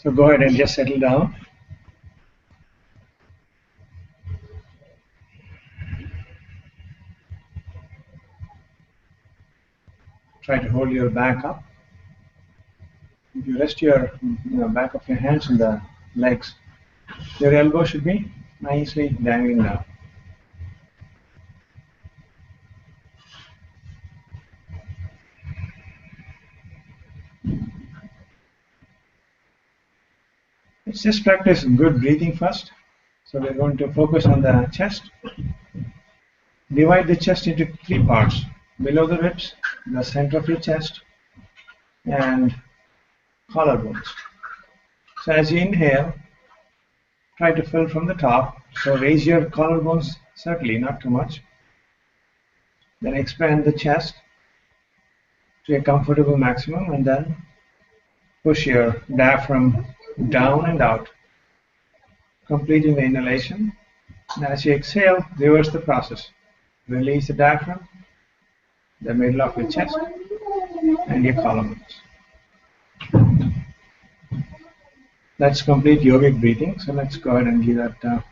So go ahead and just settle down. Try to hold your back up. If you rest your back of your hands on the legs, your elbow should be nicely dangling down. Let's just practice good breathing first. So we're going to focus on the chest. Divide the chest into three parts: below the ribs, the center of your chest, and collarbones. So as you inhale, try to fill from the top. So raise your collarbones slightly, not too much. Then expand the chest to a comfortable maximum, and then push your diaphragm down and out, completing the inhalation. And as you exhale, reverse the process. Release the diaphragm, the middle of your chest, and your collarbones. That's complete yogic breathing. So let's go ahead and give that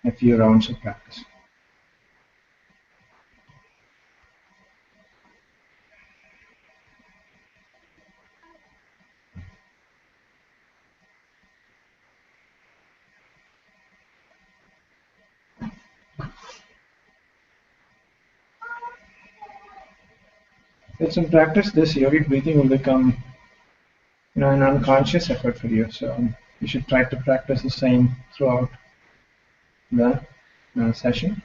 a few rounds of practice. With some practice, this yogic breathing will become an unconscious effort for you. So you should try to practice the same throughout the session.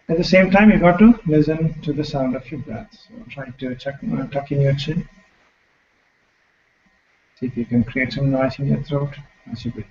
At the same time, you got to listen to the sound of your breath. So try to tuck in your chin. See if you can create some noise in your throat as you breathe.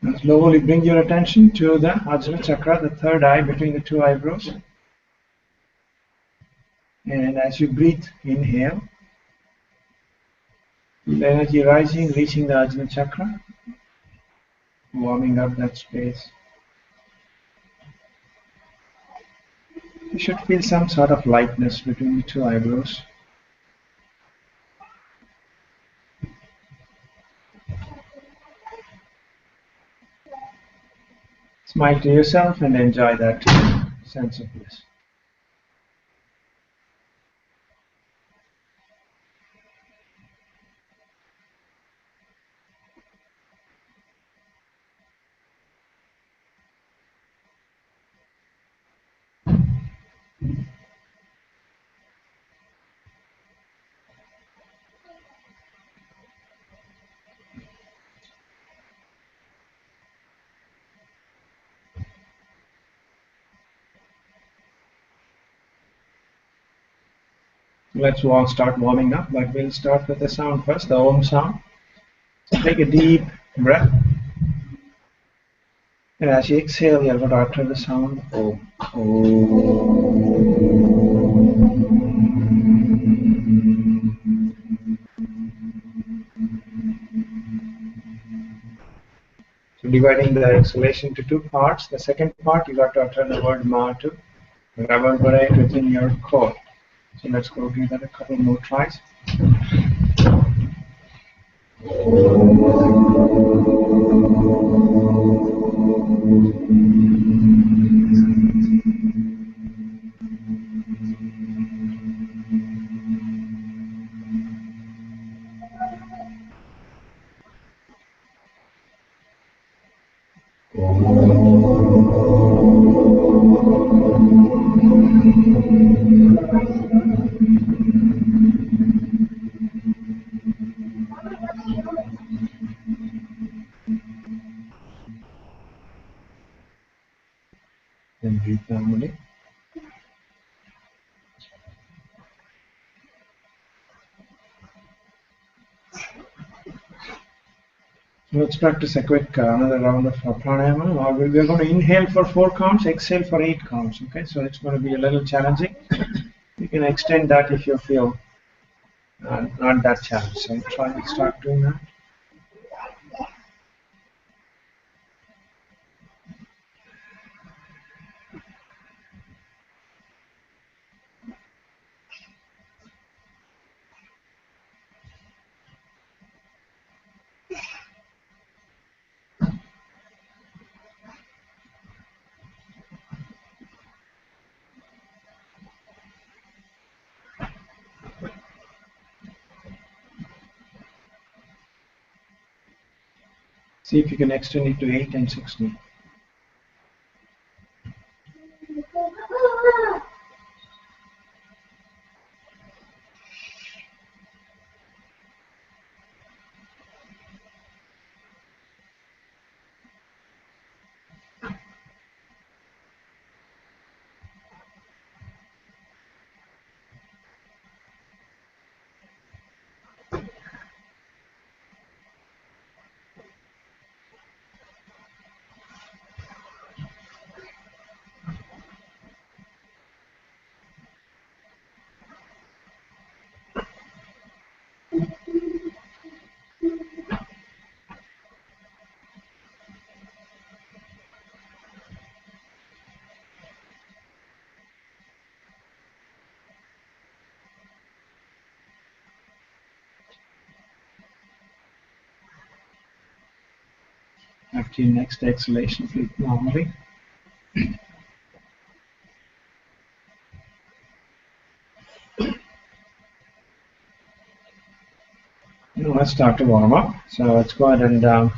Now slowly bring your attention to the Ajna Chakra, the third eye between the two eyebrows. And as you breathe, inhale, feel energy rising, reaching the Ajna Chakra, warming up that space. You should feel some sort of lightness between the two eyebrows. Smile to yourself and enjoy that sense of bliss. Let's start warming up, but we'll start with the sound first, the Om sound. So take a deep breath. And as you exhale, you're going to utter the sound Om. So dividing the exhalation into two parts. The second part, you got to utter the word Ma to reverberate within your core. So let's go give that a couple more tries. Then breathe normally. Let's practice a quick another round of pranayama. We're going to inhale for 4 counts, exhale for 8 counts. Okay, so it's going to be a little challenging. You can extend that if you feel not that challenged. So try to start doing that. See if you can extend it to 8 and 16. After your next exhalation, breathe normally. Now let's start to warm up. So let's go ahead and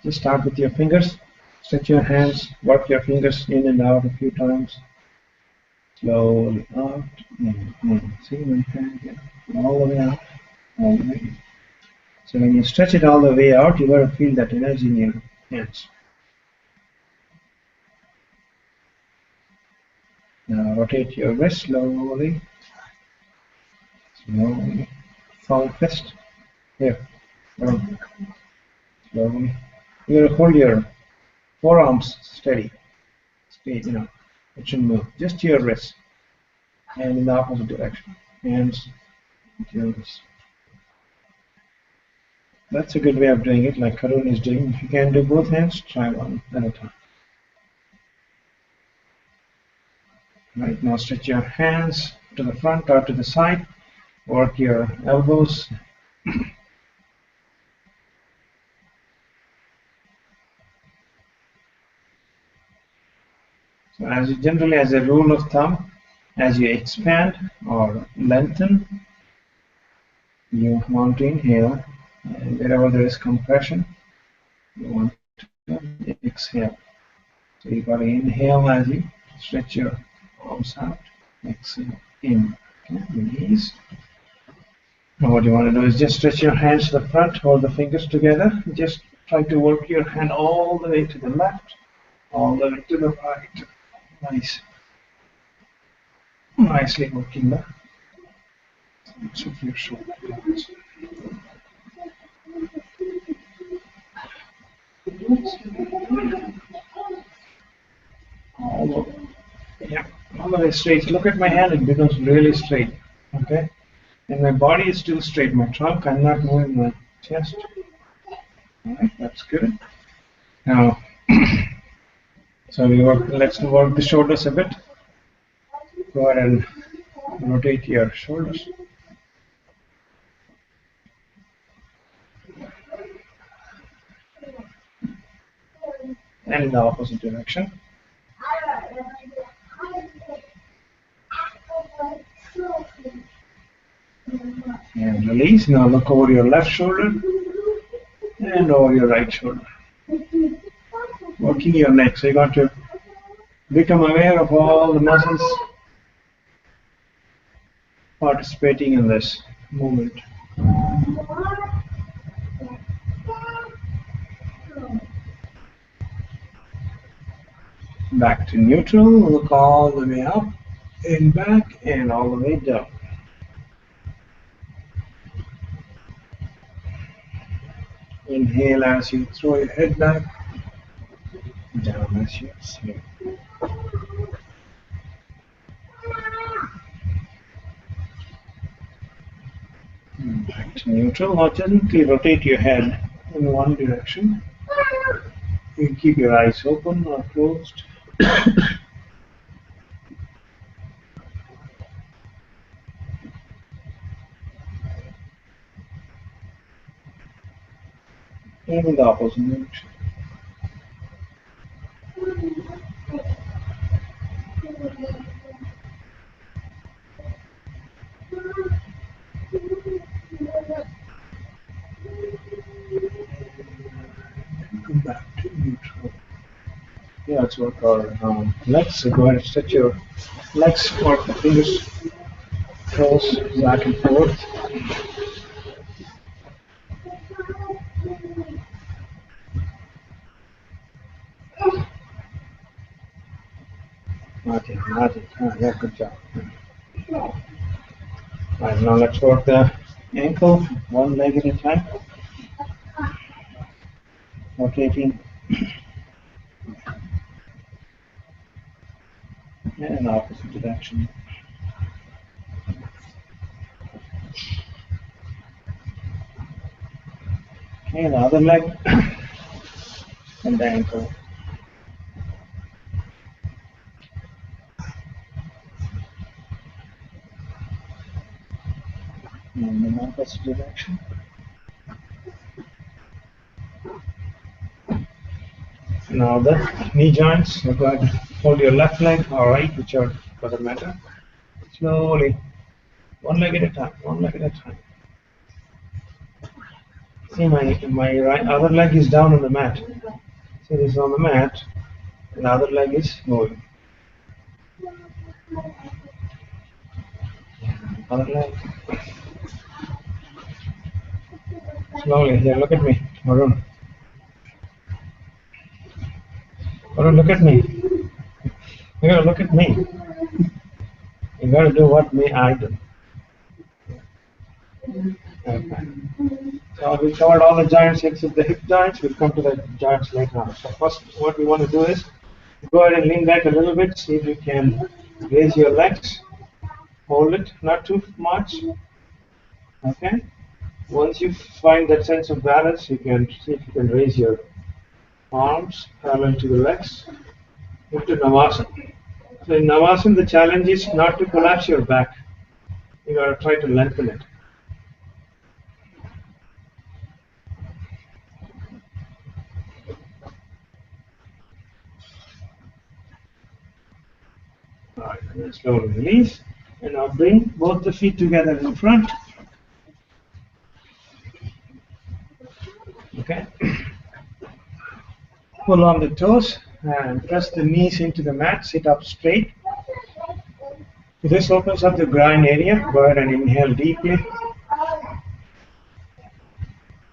just start with your fingers. Stretch your hands, work your fingers in and out a few times. Slowly out and in. See my hand here? All the way out, all the way in. So when you stretch it all the way out, you got to feel that energy in your hands. Now rotate your wrist slowly. Slowly. Palm fist. Here. Down. Slowly. You're gonna hold your forearms steady. Straight, it shouldn't move. Just to your wrist. And in the opposite direction. Hands to your wrist. That's a good way of doing it, like Karun is doing. If you can do both hands, try one at a time. Right, now stretch your hands to the front or to the side. Work your elbows. So generally as a rule of thumb, as you expand or lengthen, you want to inhale, and wherever there is compression, you want to exhale. So you got to inhale as you stretch your arms out, exhale in. Okay, release. Now what you want to do is just stretch your hands to the front, hold the fingers together, just try to work your hand all the way to the left, all the way to the right. Nice. Nicely working that. So your shoulder blades. All the way straight. Look at my hand, it becomes really straight. Okay? And my body is still straight. My trunk, I'm not moving my chest. Alright, that's good. Now, so let's work the shoulders a bit. Go ahead and rotate your shoulders. And in the opposite direction. And release. Now look over your left shoulder and over your right shoulder. Working your neck. So you got to become aware of all the muscles participating in this movement. Back to neutral. Look all the way up and back and all the way down. Inhale as you throw your head back, down as you exhale. Back to neutral. Now gently rotate your head in one direction. You can keep your eyes open or closed. And in the opposite direction. Come back to neutral. Yeah, let's work our legs. So go ahead and stretch your legs, work the fingers, toes back and forth. Magic. Yeah, good job. Right, now let's work the ankle, one leg at a time. Rotating. And opposite direction. Okay, the other leg and the ankle. And the opposite direction. Now the knee joints. So go ahead and hold your left leg or right, whichever doesn't matter. Slowly, one leg at a time, one leg at a time. See, my right other leg is down on the mat. See, this is on the mat, and the other leg is moving. Other leg. Slowly. Here, look at me, Varun. Varun, look at me. You gotta look at me. You gotta do what me I do. Okay. So we covered all the joints except the hip joints. We'll come to the joints later on. So first, what we want to do is go ahead and lean back a little bit. See if you can raise your legs. Hold it, not too much. Okay. Once you find that sense of balance, you can see if you can raise your arms parallel to the legs into Navasana. So in Navasana, the challenge is not to collapse your back. You gotta try to lengthen it. Alright, and then slowly release. And now bring both the feet together in front. Okay. Pull on the toes and press the knees into the mat. Sit up straight. This opens up the groin area. Go ahead and inhale deeply.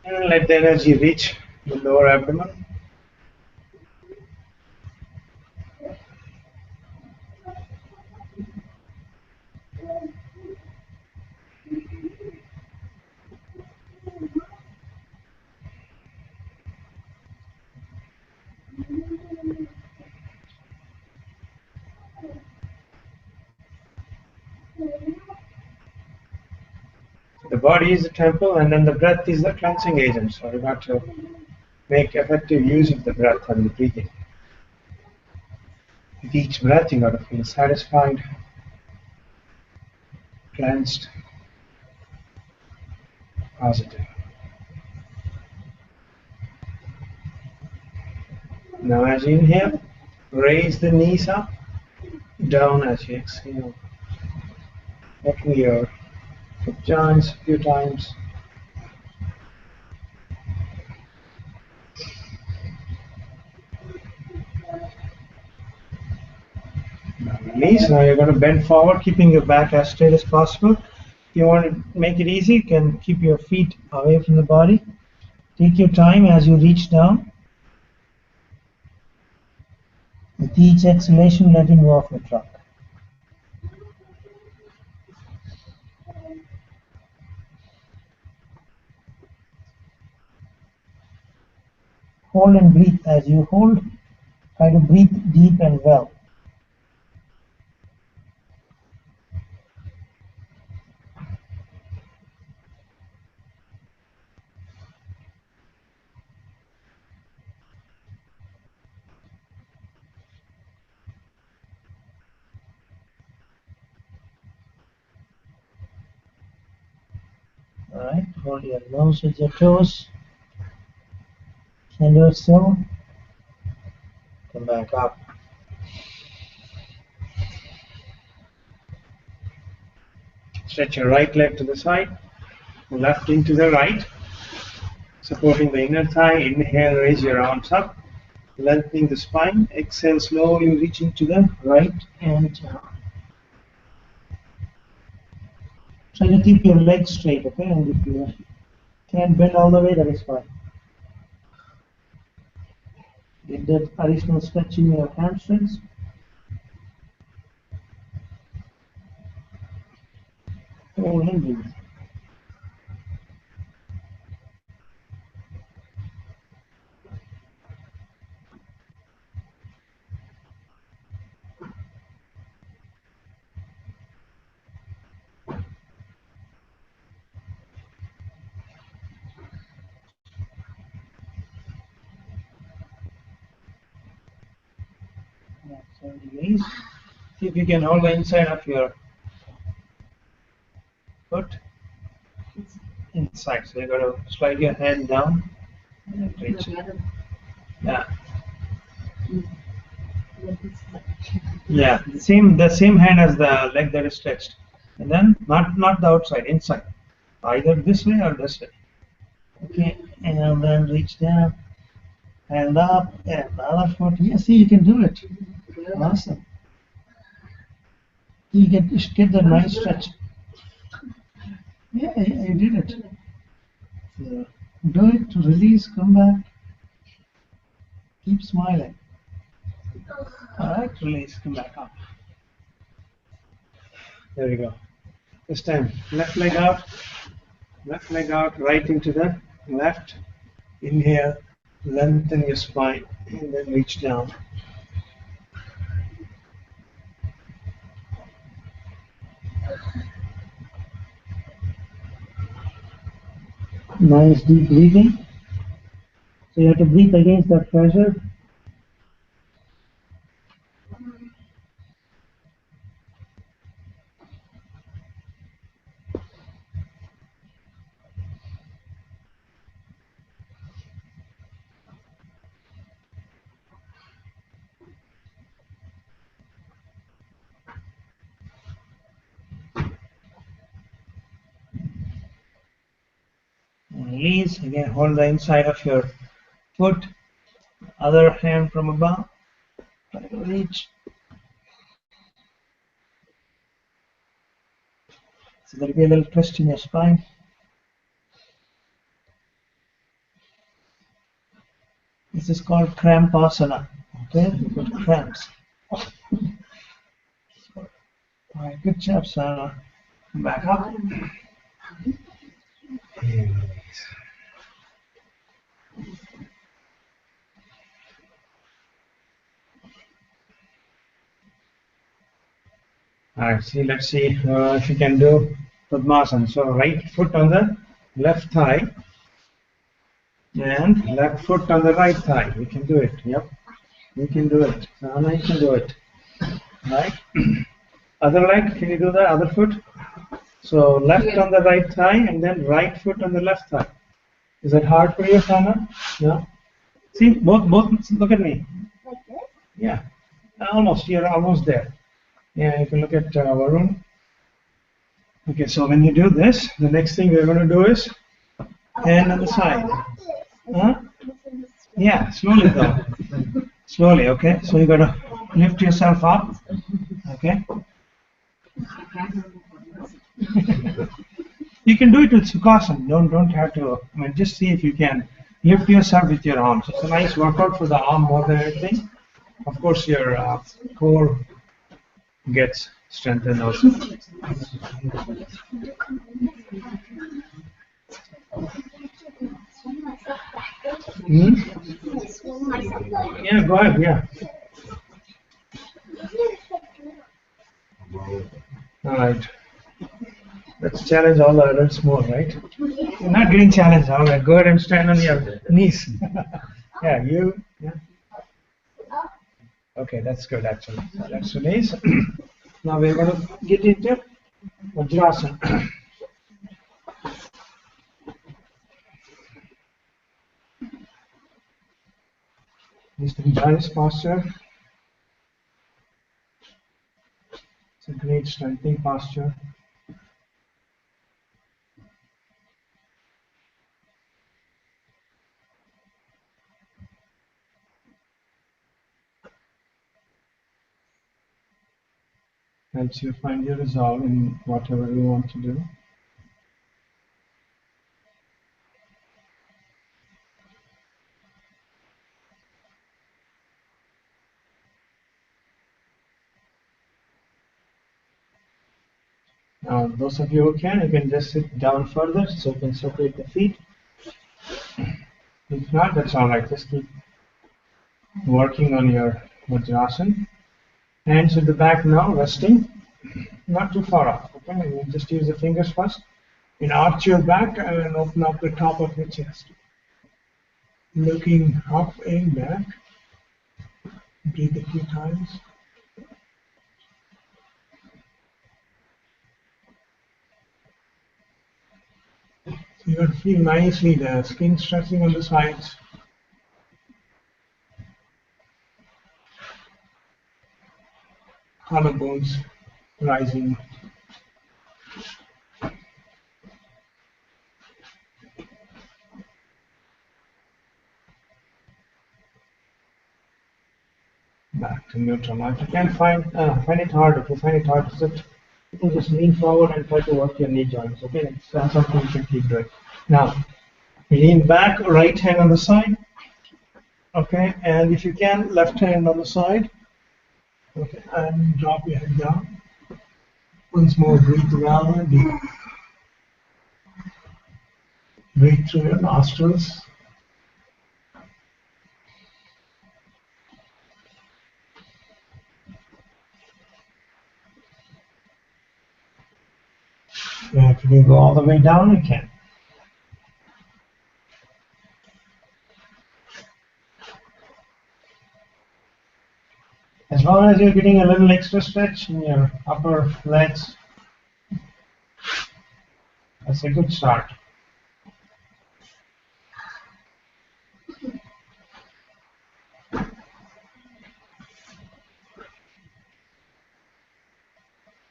And let the energy reach the lower abdomen. The body is the temple, and then the breath is the cleansing agent. So you got to make effective use of the breath and the breathing. With each breath, you got to feel satisfied, cleansed, positive. Now, as you inhale, raise the knees up, down as you exhale. Open your hip joints a few times. Now release. Now you're going to bend forward, keeping your back as straight as possible. If you want to make it easy, you can keep your feet away from the body. Take your time as you reach down. With each exhalation, letting go of your trunk. hold and breathe. As you hold, try to breathe deep and well. Alright, hold your nose with your toes. Can do it still. Come back up. Stretch your right leg to the side, left into the right, supporting the inner thigh. Inhale, raise your arms up, lengthening the spine. Exhale, slowly reaching to the right and try to keep your legs straight, okay? And if you can't bend all the way, that is fine. Get that additional stretch in your hamstrings. Hold and breathe. degrees. See if you can hold the inside of your foot inside. So you got to slide your hand down and reach. Yeah. Yeah. The same hand as the leg that is stretched, and then not the outside, inside. Either this way or this way. Okay, and then reach down, hand up, and other foot. Yeah, see, you can do it. Awesome. You get the nice stretch. Yeah, you did it. So, do it, release, come back. Keep smiling. Alright, release, come back up. There we go. This time, left leg out, right into the left. Inhale, lengthen your spine, and then reach down. Nice deep breathing. So you have to breathe against that pressure. Release. Again, hold the inside of your foot. Other hand from above. Try to reach. So there'll be a little twist in your spine. This is called Krampasana. Okay, you put cramps. Alright, good job, Sana. Come back up. Alright, let's see if you can do Padmasana. So right foot on the left thigh and left foot on the right thigh. You can do it. Yep, you can do it. Sana, you can do it. Right. Other leg, can you do that? Other foot. So left on the right thigh and then right foot on the left thigh. Is that hard for you, Sana? Yeah. See, both. Look at me. Like this? Yeah. Almost. You're almost there. Yeah, you can look at Varun. Okay, so when you do this, the next thing we're going to do is hand on the side. Huh? Yeah, slowly though. Slowly, okay? So you got to lift yourself up. Okay? You can do it with Sukhasana. Don't have to. I mean, just see if you can lift yourself with your arms. It's a nice workout for the arm more than anything. Of course, your core gets strengthened also. Yeah, go ahead. Yeah. All right. Let's challenge all the adults more, right? You're not getting challenged. All right. Go ahead and stand on your knees. Yeah, you. Yeah. Okay, that's good actually. So that's your knees. Now we're going to get into Vajrasana. Just enjoy this posture. It's a great strengthening posture. Helps you find your resolve in whatever you want to do. Now, those of you who can, you can just sit down further so you can separate the feet. If not, that's all right. Just keep working on your Vajrasana. Hands at the back now, resting. Not too far off. Okay, you just use the fingers first. And arch your back and open up the top of your chest. Looking up and back. Breathe a few times. So you got to feel nicely the skin stretching on the sides. Collarbones rising. Back to neutral. Now, if you can find it hard, if you find it hard to sit, you can just lean forward and try to work your knee joints. Okay, it's something you can keep doing. Now, lean back, right hand on the side. Okay, and if you can, left hand on the side. Okay, and drop your head down. Once more, breathe around. Breathe through your nostrils. And if you can go all the way down, you can. As long as you're getting a little extra stretch in your upper legs, that's a good start.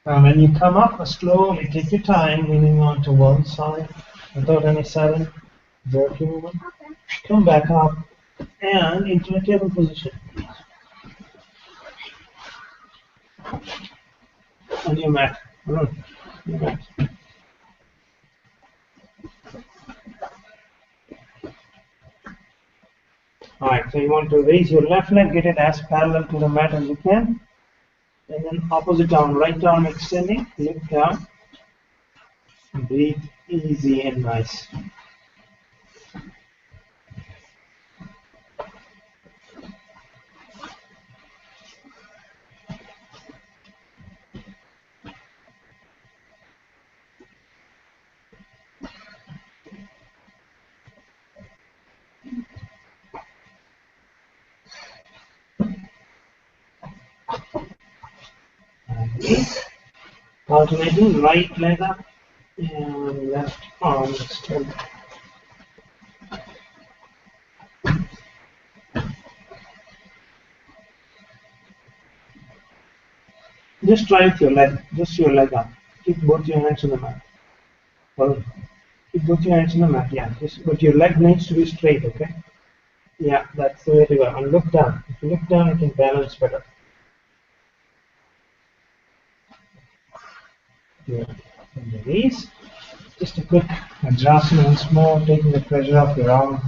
Now when you come up, slowly take your time, leaning onto one side without any sudden jerky movement. Come back up and into a table position. On your mat. Your mat. Alright, so you want to raise your left leg, get it as parallel to the mat as you can. And then opposite arm, right arm extending, look down. Breathe easy and nice. Alternating right leg up and left arm extended. Just try with your leg, just your leg up. Keep both your hands on the mat. Well, keep both your hands on the mat, yeah. But your leg needs to be straight, okay? Yeah, that's the way to go. And look down. If you look down, you can balance better. Yeah. And release. Just a quick adjustment once more, taking the pressure off your arm.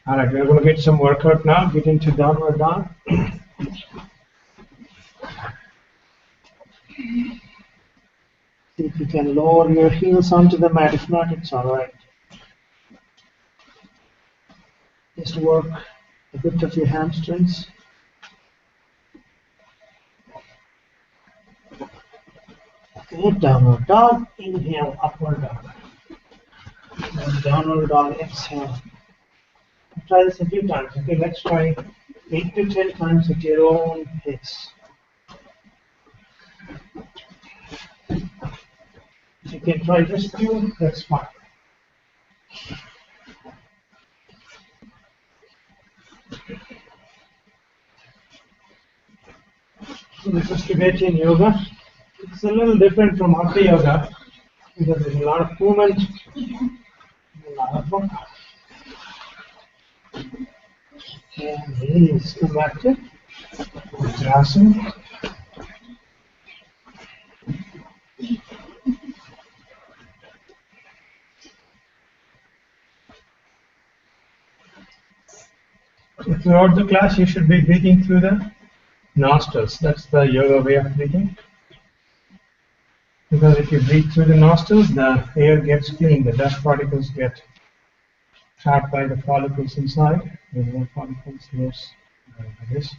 Alright, we're going to get some workout now. Get into downward dog. See if you can lower your heels onto the mat. If not, it's alright. Just work a bit of your hamstrings. Okay, downward dog, inhale, upward dog. Then downward dog, exhale. Try this a few times. Okay, let's try 8 to 10 times at your own pace. If you can try just two, that's fine. So this is Tibetan yoga. It's a little different from Hatha yoga because there's a lot of movement, a lot of work. And release. Come back to Vajrasana. Throughout the class, you should be breathing through the nostrils. That's the yoga way of breathing. Because if you breathe through the nostrils, the air gets clean. The dust particles get trapped by the follicles inside. The hair follicles, yes, like this.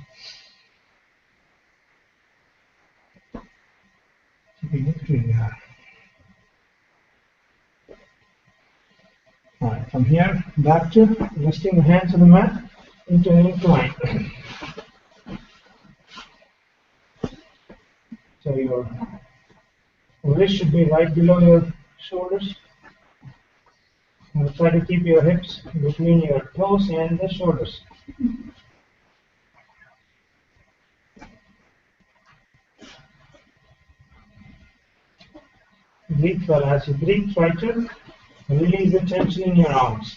Keeping it clean. Alright, from here, back to resting the hands on the mat into an incline. So your wrist should be right below your shoulders. And try to keep your hips between your toes and the shoulders. Breathe well. As you breathe, try to release the tension in your arms.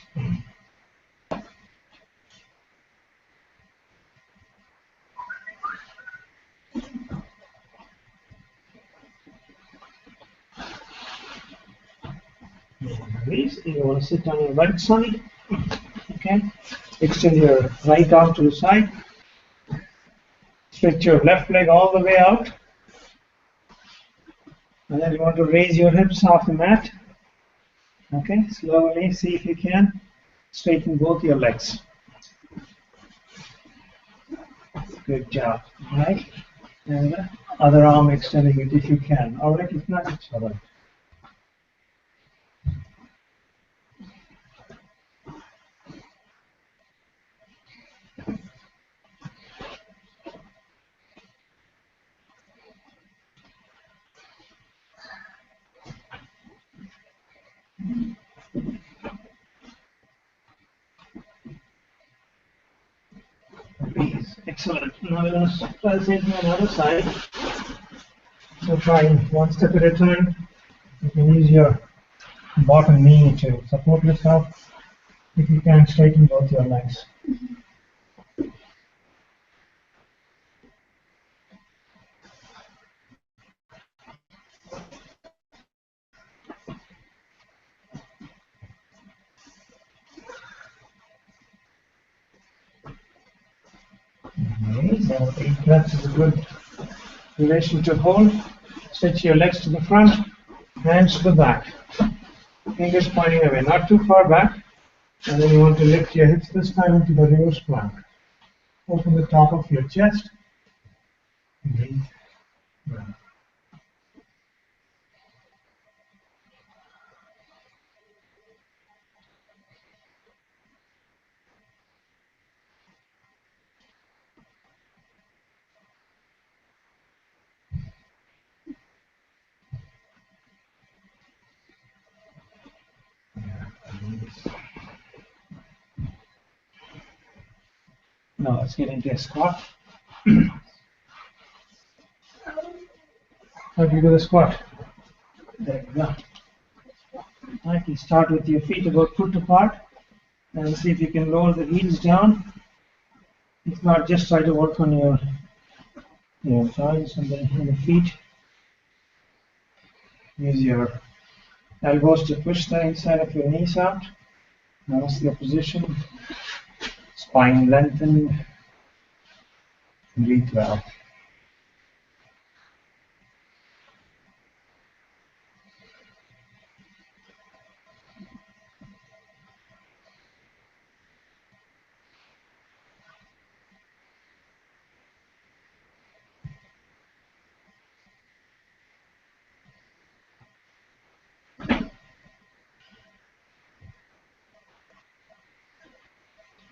Release. You want to sit on your right side. Okay. Extend your right arm to the side. Stretch your left leg all the way out. And then you want to raise your hips off the mat. Okay. Slowly, see if you can straighten both your legs. Good job. Right. And the other arm extending it if you can. Alright, if not, it's alright. Excellent. Now we're going to try the same thing on the other side. So try one step at a time. You can use your bottom knee to support yourself. If you can, straighten both your legs. Okay, so 8 breaths is a good duration to hold. Stretch your legs to the front, hands to the back. Fingers pointing away, not too far back. And then you want to lift your hips this time into the reverse plank. Open the top of your chest. Breathe. Now let's get into a squat. How do you do the squat? There you go. Alright, you start with your feet about foot apart and see if you can lower the heels down. If not, just try to work on your thighs and then the feet. Use your elbows to push the inside of your knees out. Namaste position. Spine lengthened. Breathe well.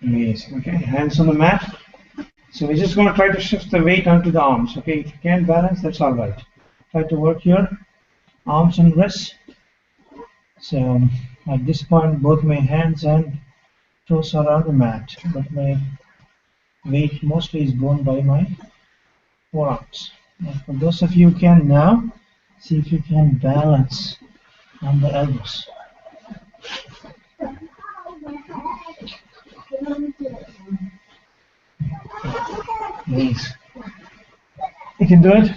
Amazing. Okay, hands on the mat. So we're just going to try to shift the weight onto the arms. Okay, if you can't balance, that's all right. Try to work your arms and wrists. So at this point, both my hands and toes are on the mat, but my weight mostly is borne by my forearms. And for those of you who can now, see if you can balance on the elbows. Nice. You can do it?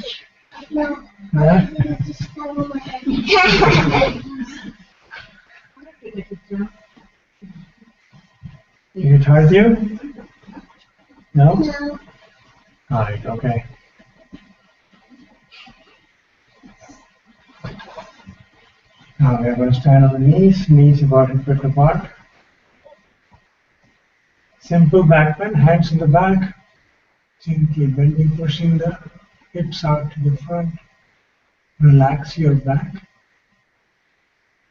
No. No? You get hurt you? No? No. Alright, okay. Now we're going to stand on the knees about a foot apart. Simple back bend, hands in the back, gently bending, pushing the hips out to the front. Relax your back.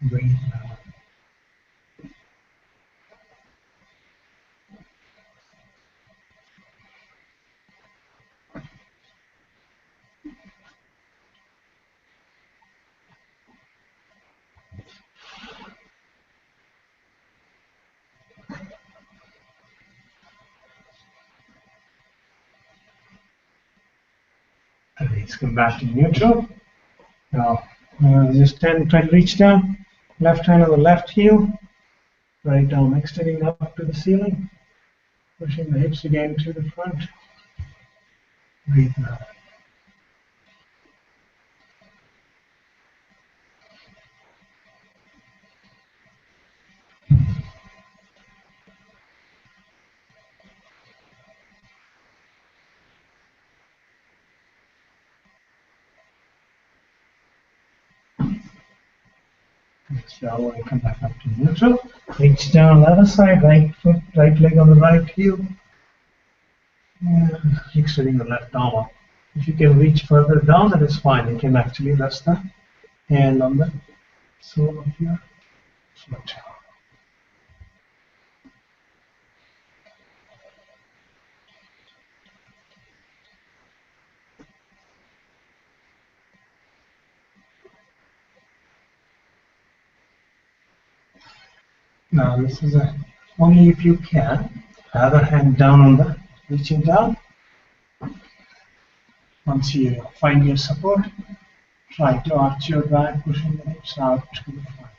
Breathe now. Release, come back to neutral. Now, just try to reach down. Left hand on the left heel. Right arm extending up to the ceiling. Pushing the hips again to the front. Breathe now. So come back up to neutral. Reach down on the other side, right foot, right leg on the right heel. And extending the left arm up. If you can reach further down, that is fine. You can actually rest the hand on the sole of your foot. Now this is only if you can. Other hand down on the reaching down. Once you find your support, try to arch your back, pushing the hips out to the front.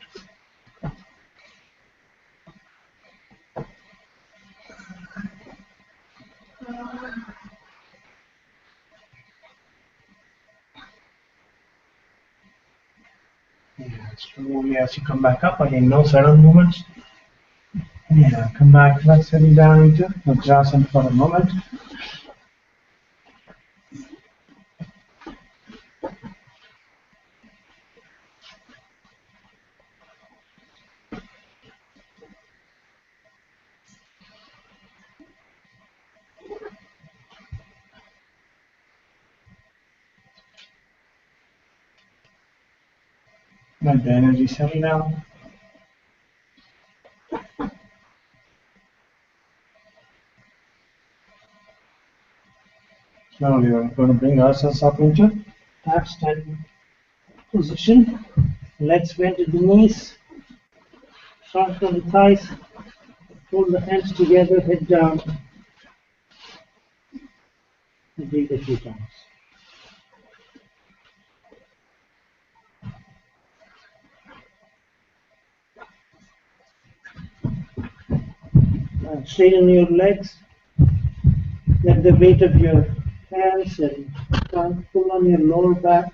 Yeah, slowly as you come back up, again, no sudden movements. Yeah, come back, let's settle down into Vajrasana for a moment. Let the energy settle down. Slowly we're going to bring ourselves up into half standing position. Legs bent to the knees. Soften the thighs. Pull the hands together, head down. And breathe a few times. And straighten your legs. Let the weight of your hands and tongue pull on your lower back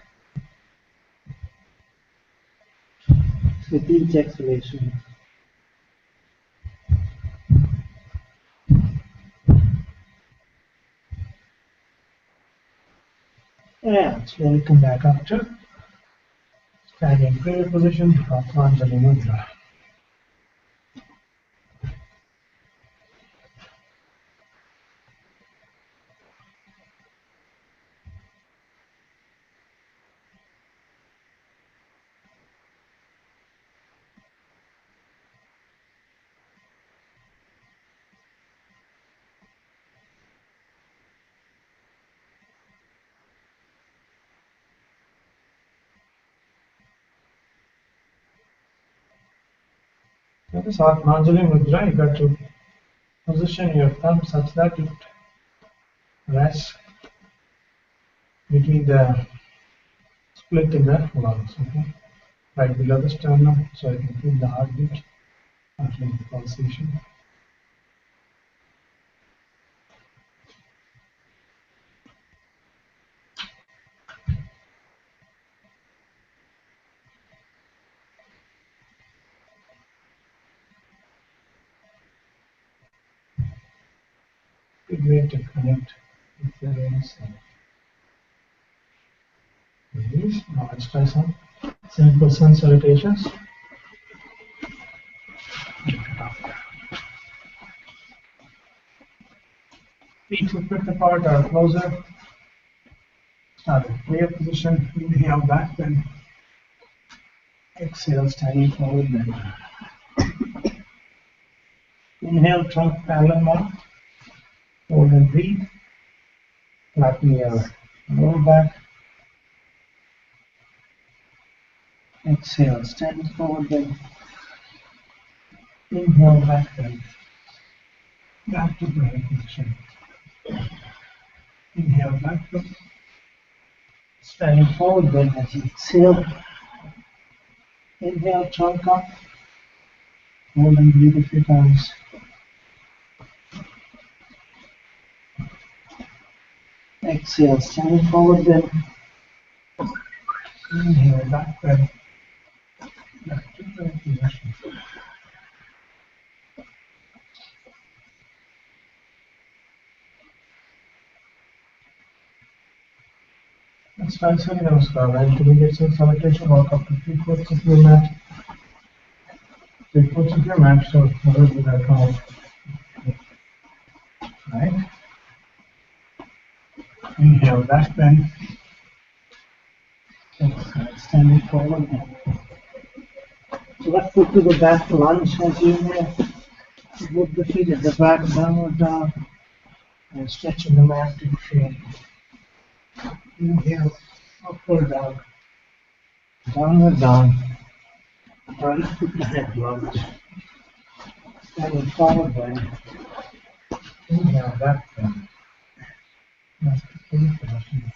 with each exhalation. And slowly come back up to standing prayer position, Patanjali Mudra. That is Atmanjali Mudra. You got to position your thumb such that it rests between the split in the lungs, okay? Right below the sternum, so you can feel the heartbeat, actually the pulsation. Good way to connect with the inner self. Release. Now let's try some simple sun salutations. Feet width apart or closer. Start in prayer position. Inhale back bend. Exhale standing forward bend. Inhale trunk parallel mark. Hold and breathe. Flatten your lower back. Exhale, standing forward bend. Inhale, back bend. Back to prayer position. Inhale, back bend. Standing forward bend as you exhale. Inhale, trunk up. Hold and breathe a few times. Exhale, standing forward bend. Inhale, back bend. Back to prayer position. Let's try Surya Namaskar. Intermediate sun salutation. Walk up to 3/4 of your mat. 3/4 of your mat, so whatever you got count. Right? Inhale, back bend. Exhale, standing forward bend. Left foot to the back, lunge as you move the feet at the back, downward dog, and stretching the mat to create. Inhale, upward dog, downward dog, right foot ahead, lunge, standing forward bend. Inhale, back bend. Back to full position.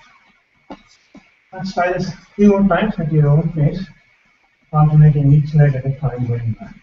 Let's try this 3 more times at your own pace, alternating each leg at a time going back.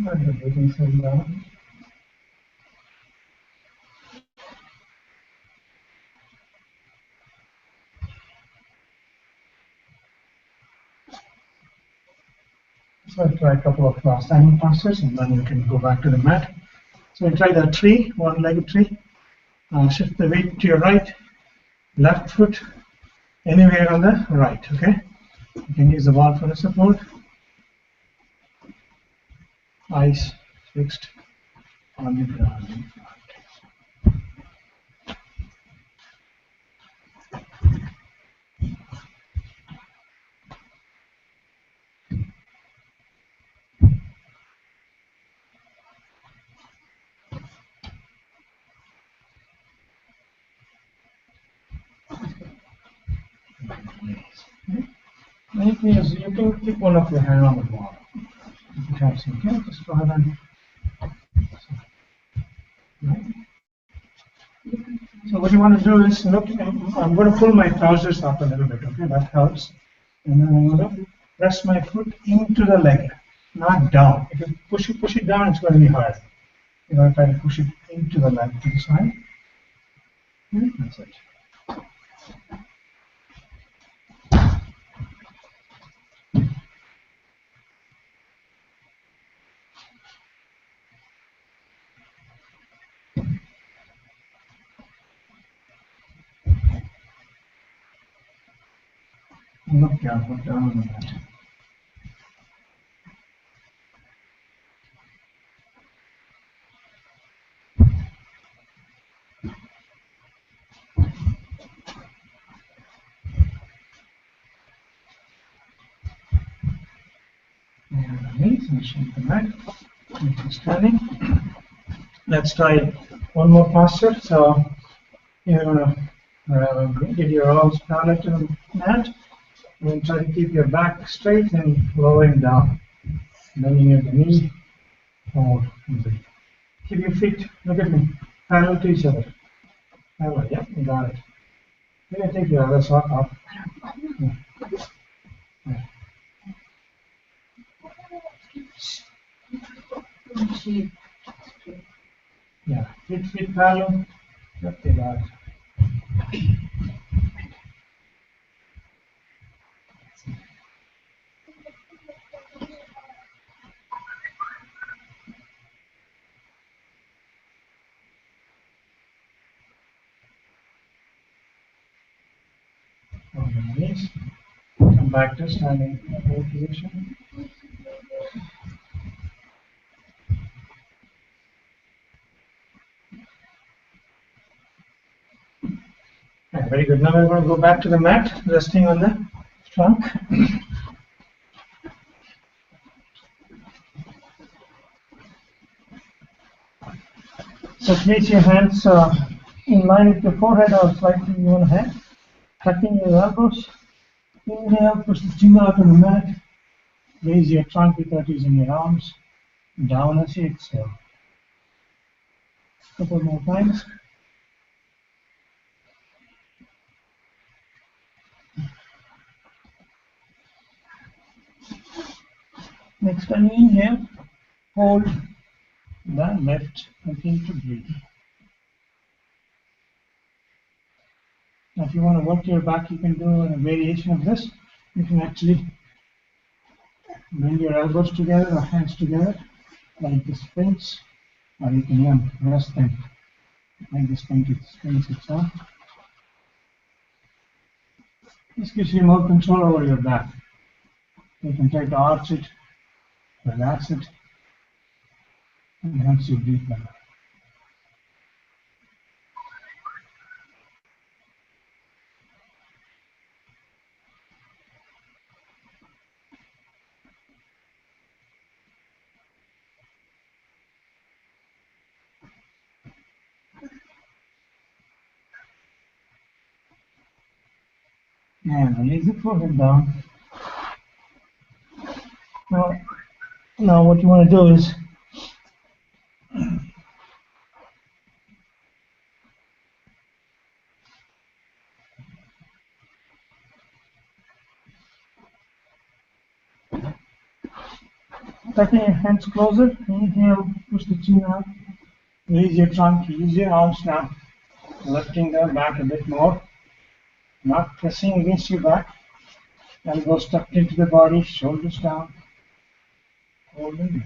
And the breathing settle down. So I'll try a couple of standing postures and then you can go back to the mat. So we'll try the tree, one-legged tree. Shift the weight to your right, left foot, anywhere on the right, okay? You can use the wall for the support. Eyes fixed on the ground in front. Anything else? You can keep one of your hand on the wall. If you have some, okay? Just go ahead and. Right. So what you want to do is look. I'm going to pull my trousers up a little bit. Okay, that helps. And then I'm going to press my foot into the leg, not down. If you push it down, it's going to be hard. You're going to try to push it into the leg to the side. Okay, that's it. Look down, put down on the mat. And release and shake the mat. Keep standing. Let's try one more posture. So you're going to get your arms parallel to the mat and try to keep your back straight and lowering down. Bending at the knee, forward and breathe. Keep your feet, look at me, parallel to each other. Parallel, yeah, you got it. You're going to take your other sock off. Yeah. Yeah. Yeah, feet parallel. Yep, they got it. On the knees. Come back to standing position. Yeah, very good. Now we're going to go back to the mat, resting on the trunk. So place your hands in line with your forehead or slightly overhead, tucking your elbows. Inhale, push the chin out on the mat. Raise your trunk without using your arms. Down as you exhale. Couple more times. Next time you inhale, hold, then lift, continue to breathe. Now if you want to work your back, you can do a variation of this. You can actually bring your elbows together or hands together, like the Sphinx, or you can even rest them like the Sphinx itself. This gives you more control over your back. You can try to arch it, relax it, and helps you breathe better. And release the forehead down. Now what you want to do is tucking your hands closer. Inhale, push the chin out. Raise your trunk, use your arms now. Lifting them back a bit more. Not pressing against your back. Elbows tucked into the body, shoulders down. Hold in.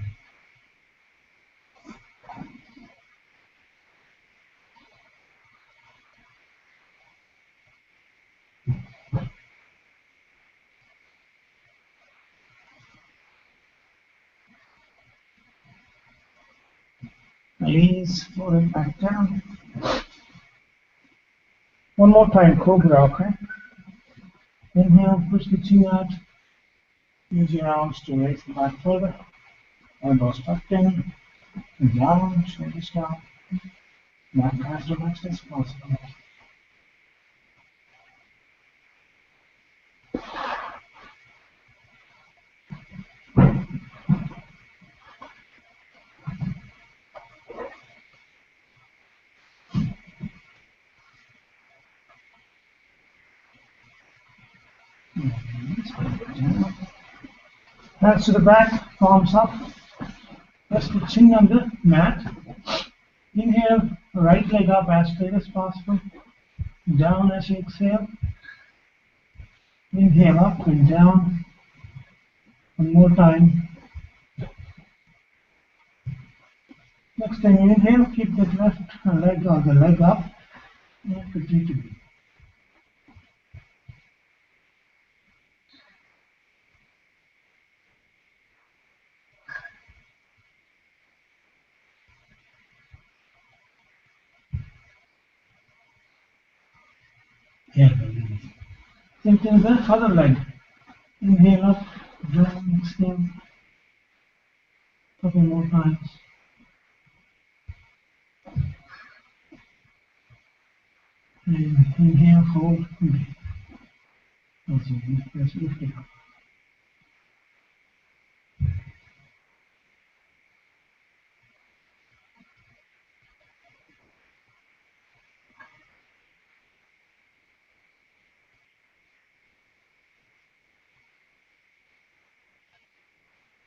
Release, forehead back down. One more time, Cobra, okay? Inhale, push the chin out. Use your arms to raise the back further. Elbows tucked in. Down, shoulders down. Back as relaxed as possible. Hands to the back, palms up. Rest the chin on the mat. Inhale, right leg up as straight as possible. Down as you exhale. Inhale up and down. One more time. Next time you inhale, keep the left leg or the leg up. And continue to breathe. Yeah. Same thing the other leg. Inhale up, down, exhale. Couple more times. And inhale, hold, breathe. Also, lift it up.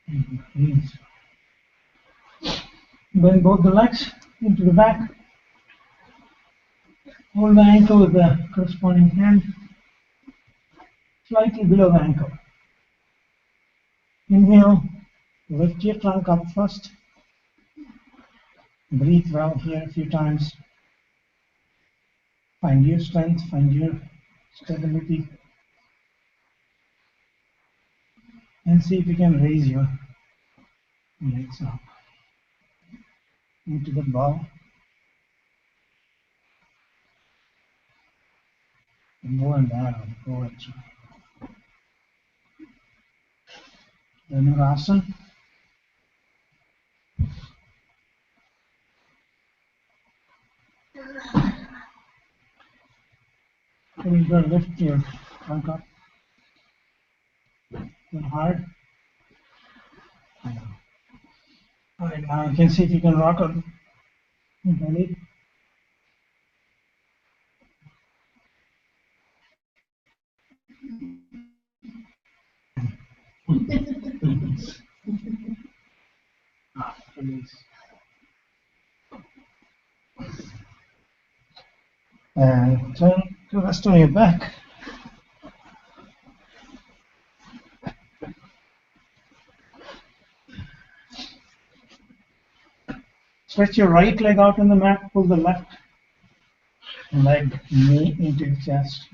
And release. Bend both the legs into the back. Hold the ankle with the corresponding hand slightly below the ankle. Inhale, lift your trunk up first. Breathe well here a few times. Find your strength, find your stability. And see if you can raise your legs up into the bow. And more and down, go and try. Dhanurasana. And you're going to lift your trunk up. Go hard. All right, now you can see if you can rock on your belly. Release. And turn to rest on your back. Stretch your right leg out on the mat, pull the left leg, knee into your chest.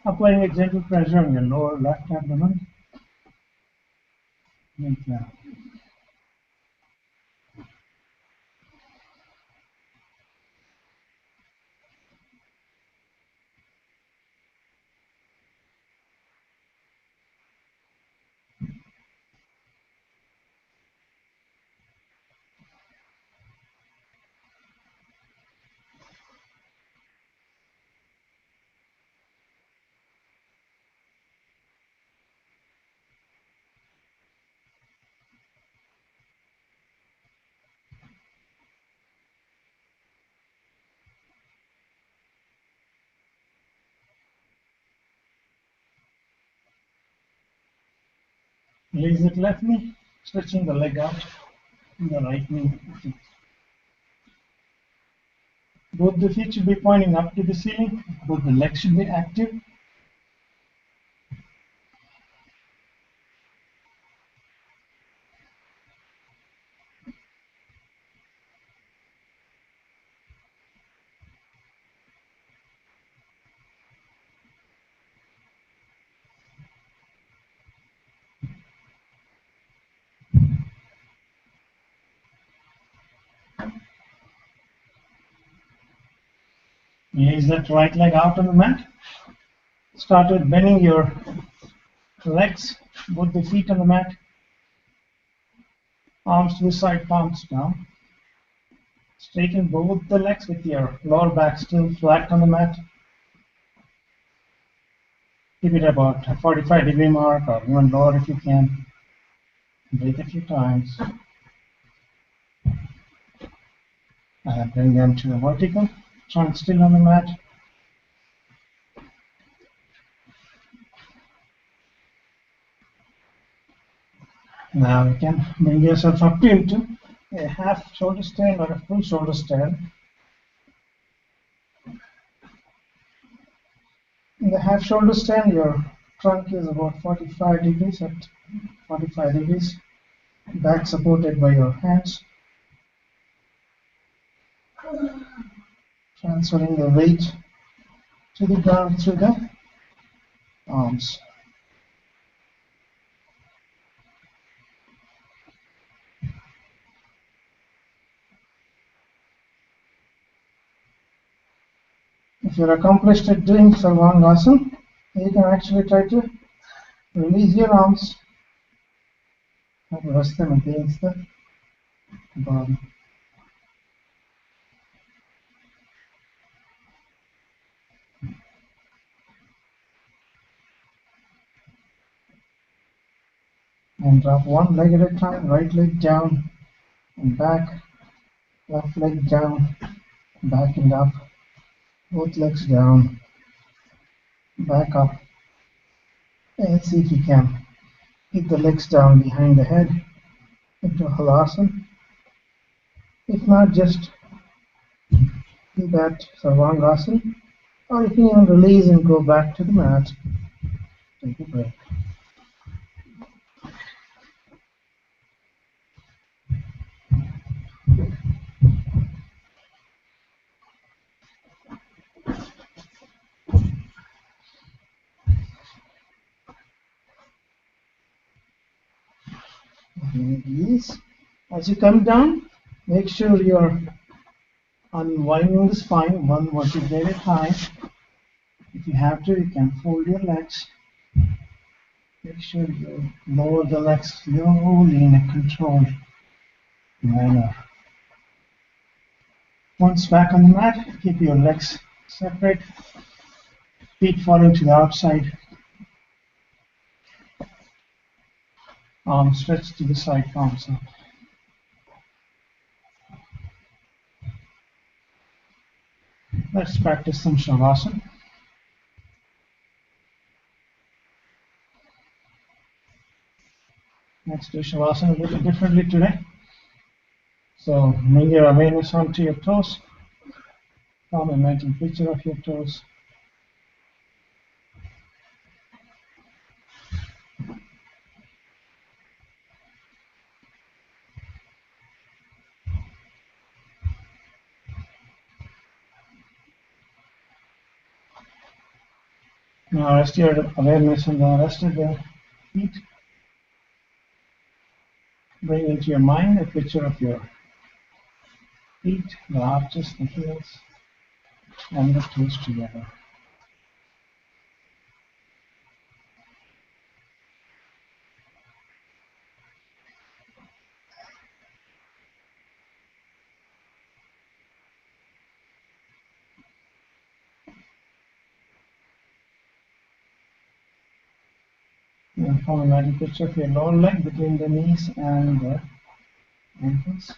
Applying a gentle pressure on your lower left abdomen. Like that. Release that left knee, stretching the leg out, and the right knee. Both the feet should be pointing up to the ceiling, both the legs should be active. Raise that right leg out on the mat. Start with bending your legs, both the feet on the mat. Arms to the side, palms down. Straighten both the legs with your lower back still flat on the mat. Keep it about a 45-degree mark or even lower if you can. Breathe a few times. Bring them to a vertical. Trunk still on the mat. Now you can bring yourself up into a half shoulder stand or a full shoulder stand. In the half shoulder stand, your trunk is about 45 degrees at 45 degrees, back supported by your hands, transferring the weight to the ground through the arms. If you're accomplished at doing Sarvangasana, you can actually try to release your arms and rest them against the body. And drop one leg at a time, right leg down and back, left leg down, back and up, both legs down, back up, and see if you can keep the legs down behind the head into Halasana. If not, just do that Sarvangasana, or you can even release and go back to the mat. Take a break. Release. As you come down, make sure you're unwinding the spine one vertebrae at a time. If you have to, you can fold your legs. Make sure you lower the legs slowly in a controlled manner. Once back on the mat, keep your legs separate, feet falling to the outside, arms stretched to the side, palms up. Let's practice some Shavasana. Let's do Shavasana a little differently today. So bring your awareness onto your toes. Form a mental picture of your toes. Now rest your awareness on the rest of the feet. Bring into your mind a picture of your feet, the arches, the heels, and the toes together. And form a mental picture of your lower leg between the knees and the ankles.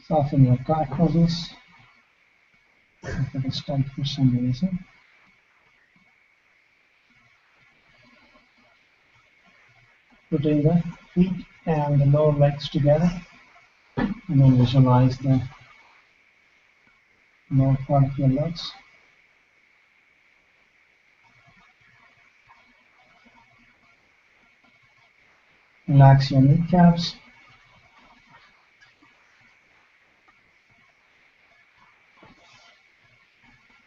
Soften your calf muscles if it is tight for some reason. Putting the feet and the lower legs together, and then visualize the lower part of your legs. Relax your kneecaps.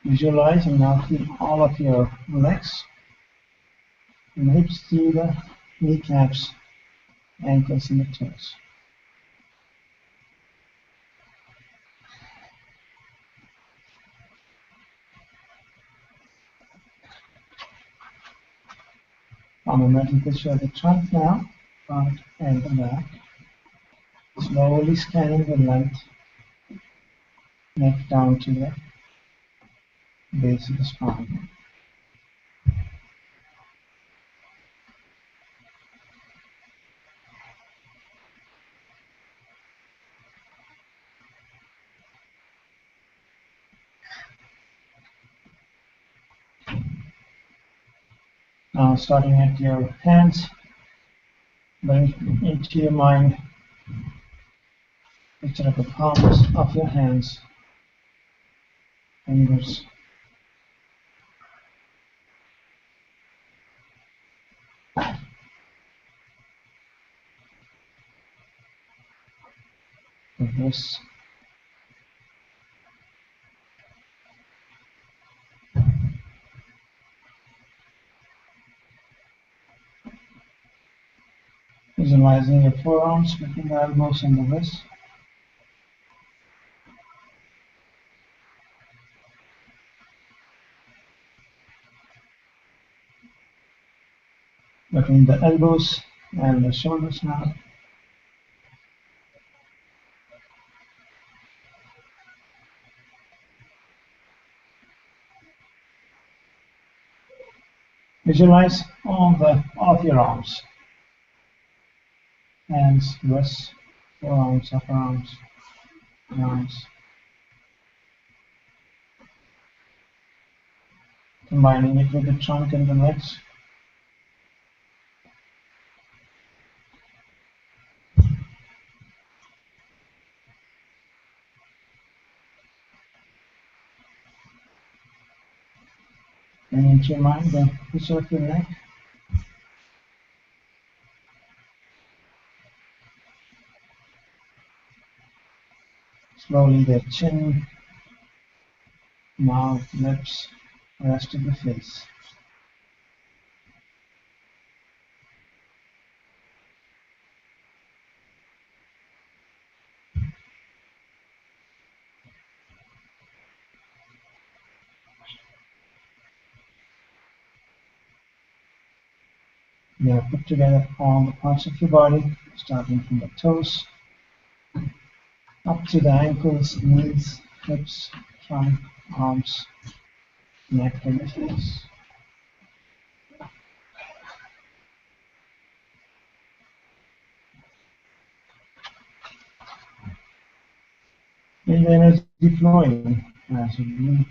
Visualize and now feel all of your legs, from the hips to the kneecaps, ankles, and the toes. Form a mental picture of the trunk now, front and the back. Slowly scanning the length, neck down to the base of the spine. Starting at your hands, bring into your mind picture of the palms of your hands, fingers. The wrists. Visualizing your forearms between the elbows and the wrists. Between the elbows and the shoulders now. Visualize all of your arms. Hands, wrists, forearms, upper arms, arms. Combining it with the trunk and the legs. Bring into your mind the picture of your neck. Slowly the chin, mouth, lips, rest of the face. You have put together all the parts of your body, starting from the toes, up to the ankles, knees, hips, trunk, arms, neck, and the face. Feel the energy flowing as you breathe.